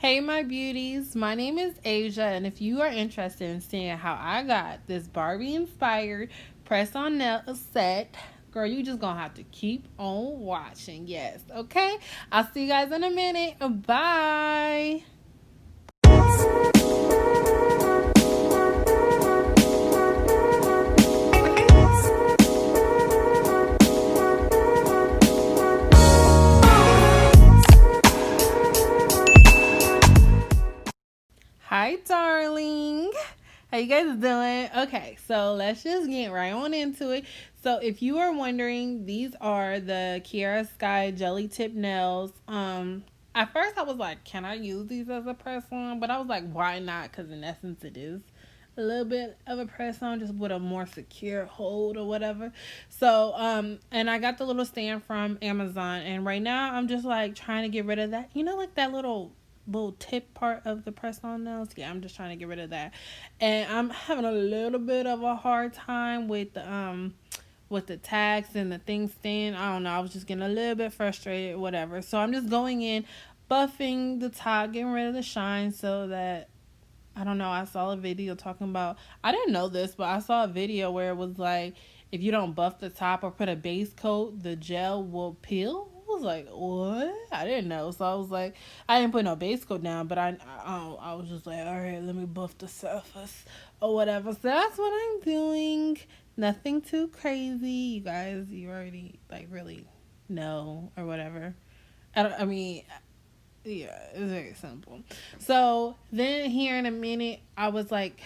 Hey, my beauties. My name is Asia, and if you are interested in seeing how I got this Barbie inspired press on nail set, girl, you just gonna have to keep on watching. Yes, okay? I'll see you guys in a minute. Bye. Hi, darling. How you guys doing? Okay, so let's just get right on into it. So, if you are wondering, these are the Kiara Sky Jelly Tip nails. At first I was like, can I use these as a press on? But I was like, why not? Because in essence, it is a little bit of a press on, just with a more secure hold or whatever. So, and I got the little stand from Amazon, and right now I'm just like trying to get rid of that. You know, like that little tip part of the press on nails. Yeah, I'm just trying to get rid of that, and I'm having a little bit of a hard time with the tags and the things staying. I don't know. I was just getting a little bit frustrated, whatever. So I'm just going in, buffing the top, getting rid of the shine, so that I don't know. I saw a video talking about. I didn't know this, but I saw a video where it was like, if you don't buff the top or put a base coat, the gel will peel. I was like, what? I didn't know. So I was like, I didn't put no base coat down, but I was just like, all right, let me buff the surface or whatever. So that's what I'm doing. Nothing too crazy. You guys, you already like really know or whatever. I mean, yeah, it's very simple. So then here in a minute, I was like,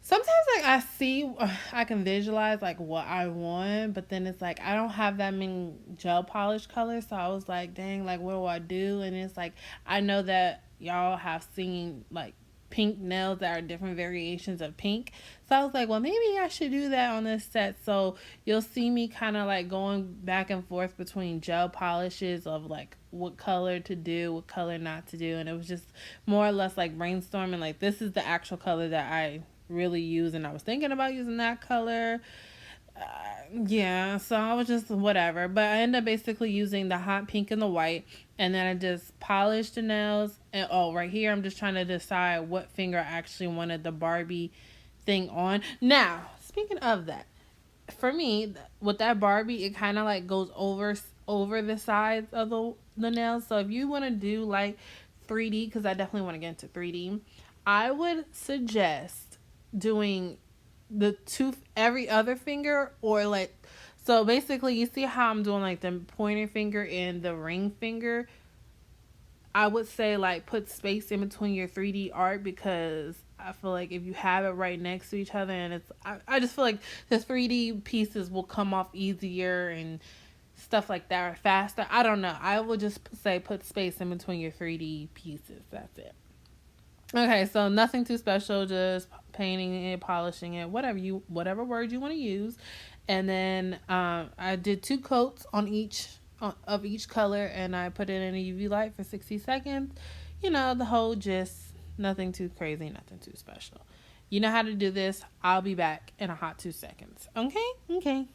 sometimes like I can visualize like what I want, but then it's like I don't have that many gel polish colors. So I was like, dang, like what do I do? And it's like I know that y'all have seen like pink nails that are different variations of pink. So I was like, well, maybe I should do that on this set. So you'll see me kind of like going back and forth between gel polishes of like what color to do, what color not to do. And it was just more or less like brainstorming, like this is the actual color that I really use, and I was thinking about using that color. Yeah, so I was just whatever, but I ended up basically using the hot pink and the white, and then I just polished the nails. And oh, right here I'm just trying to decide what finger I actually wanted the Barbie thing on. Now, speaking of that, for me with that Barbie, it kind of like goes over the sides of the nails. So if you want to do like 3D, because I definitely want to get into 3D, I would suggest doing the two every other finger, or like, so basically you see how I'm doing like the pointer finger and the ring finger. I would say like put space in between your 3D art, because I feel like if you have it right next to each other, and I just feel like the 3D pieces will come off easier and stuff like that, or faster. I don't know. I would just say put space in between your 3D pieces. That's it. Okay, so nothing too special, just painting it, polishing it, whatever word you want to use. And then I did 2 coats on each of each color, and I put it in a UV light for 60 seconds. You know, the whole gist, nothing too crazy, nothing too special. You know how to do this. I'll be back in a hot 2 seconds. Okay? Okay.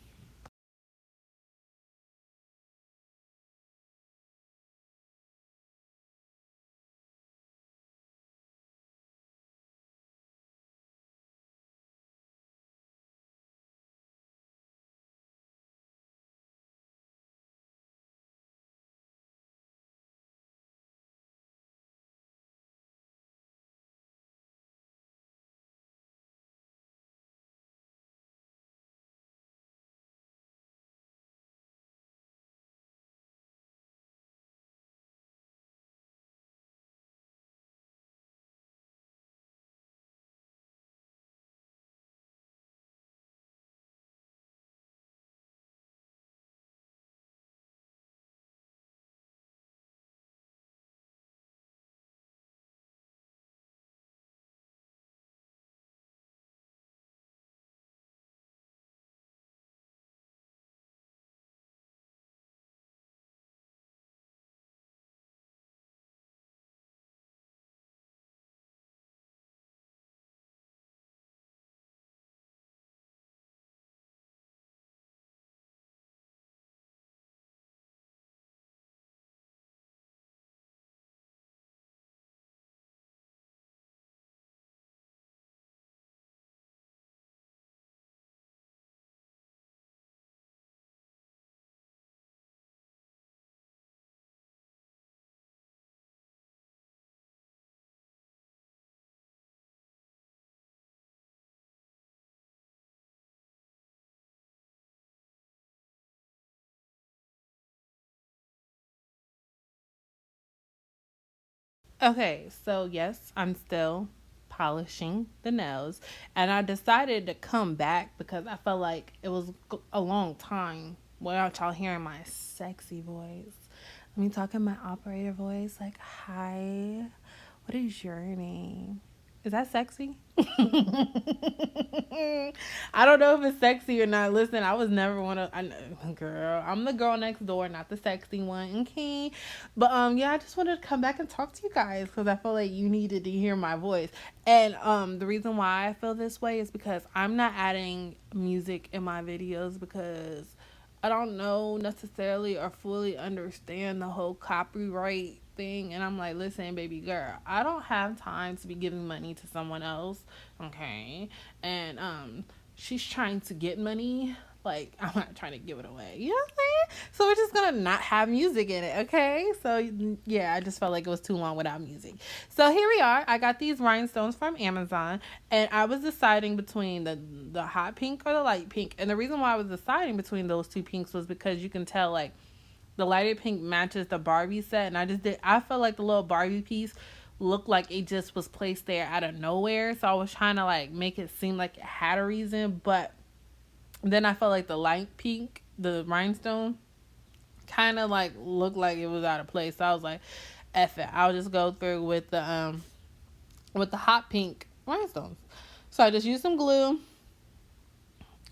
Okay, so yes, I'm still polishing the nails, and I decided to come back because I felt like it was a long time without y'all hearing my sexy voice. Let me talk in my operator voice, like, hi, what is your name? Is that sexy? I don't know if it's sexy or not. Listen, I was never one of girl. I'm the girl next door, not the sexy one. Okay, but yeah, I just wanted to come back and talk to you guys because I feel like you needed to hear my voice. And the reason why I feel this way is because I'm not adding music in my videos because I don't know necessarily or fully understand the whole copyright thing. And I'm like, listen, baby girl, I don't have time to be giving money to someone else. Okay. And she's trying to get money. Like, I'm not trying to give it away. You know what I'm saying? So we're just gonna not have music in it, okay? So yeah, I just felt like it was too long without music. So here we are. I got these rhinestones from Amazon, and I was deciding between the hot pink or the light pink. And the reason why I was deciding between those two pinks was because you can tell like the lighter pink matches the Barbie set, and I felt like the little Barbie piece looked like it just was placed there out of nowhere. So I was trying to like make it seem like it had a reason, but then I felt like the light pink, the rhinestone, kind of like looked like it was out of place. So I was like, F it. I'll just go through with the hot pink rhinestones. So I just used some glue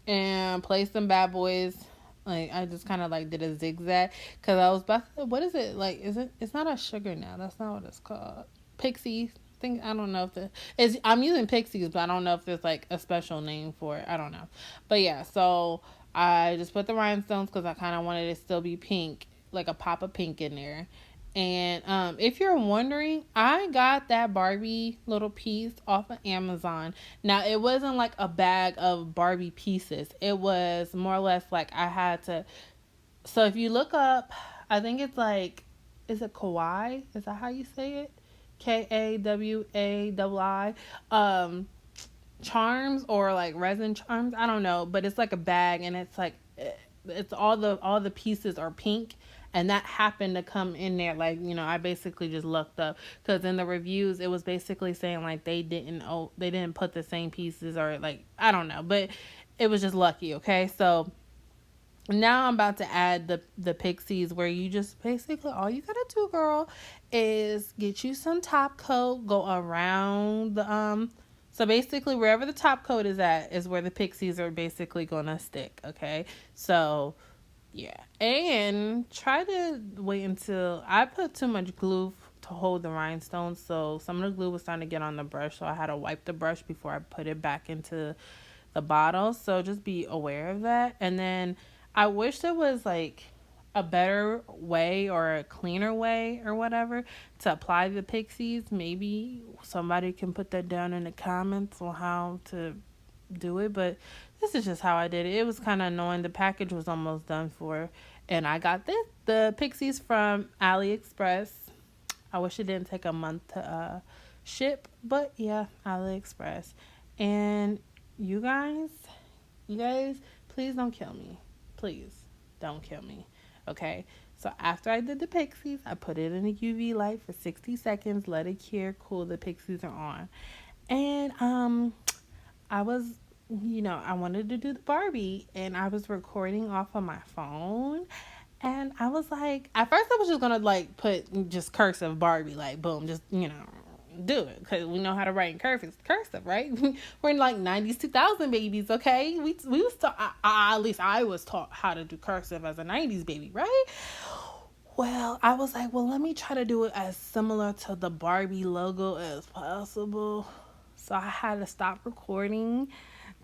and placed some bad boys. Like I just kind of like did a zigzag because I was about to, what is it like? Is it? It's not a sugar now. That's not what it's called. Pixies. I don't know if I'm using pixies, but I don't know if there's like a special name for it. I don't know, but yeah. So I just put the rhinestones because I kind of wanted it to still be pink, like a pop of pink in there. And if you're wondering, I got that Barbie little piece off of Amazon. Now, it wasn't like a bag of Barbie pieces. It was more or less like I had to. So if you look up, I think it's like, is it kawaii? Is that how you say it? KAWAI. Charms or like resin charms. I don't know, but it's like a bag, and it's like it's all the pieces are pink, and that happened to come in there. Like, you know, I basically just looked up because in the reviews it was basically saying like they didn't put the same pieces, or like I don't know, but it was just lucky. Okay, so now I'm about to add the pixies, where you just basically all you gotta do, girl, is get you some top coat, go around the so basically wherever the top coat is at is where the pixies are basically gonna stick. Okay, so yeah, and try to wait until I put too much glue to hold the rhinestones, so some of the glue was starting to get on the brush, so I had to wipe the brush before I put it back into the bottle. So just be aware of that. And then I wish there was like a better way or a cleaner way or whatever to apply the pixies. Maybe somebody can put that down in the comments on how to do it, but this is just how I did it. It was kind of annoying. The package was almost done for, and I got the pixies from AliExpress. I wish it didn't take a month to ship, but yeah, AliExpress. And you guys, please don't kill me. Please don't kill me. Okay. So after I did the pixies, I put it in a UV light for 60 seconds, let it cure, cool. The pixies are on. And I was, I wanted to do the Barbie, and I was recording off of my phone. And I was like, at first I was just gonna like put just cursive Barbie, like boom, just do it because we know how to write in cursive, right? We're in like 90s, 2000 babies, okay? We was taught, at least I was taught how to do cursive as a 90s baby, right? Well, I was like, well, let me try to do it as similar to the Barbie logo as possible. So I had to stop recording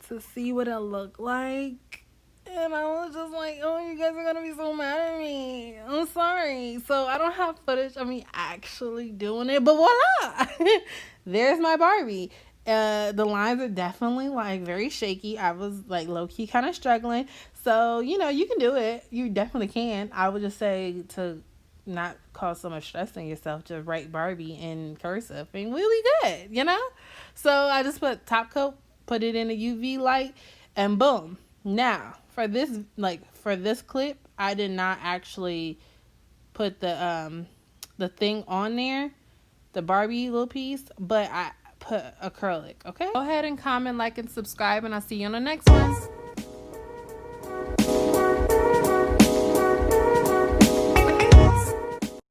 to see what it looked like. And I was just like, oh, you guys are going to be so mad at me. I'm sorry. So I don't have footage of me actually doing it. But voila! There's my Barbie. The lines are definitely like very shaky. I was like low-key kind of struggling. So, you can do it. You definitely can. I would just say to not cause so much stress on yourself, just write Barbie in cursive and we'll be good, So I just put top coat, put it in a UV light, and boom. Now, for this clip, I did not actually put the thing on there, the Barbie little piece, but I put acrylic. Okay, go ahead and comment, like, and subscribe, and I'll see you on the next one.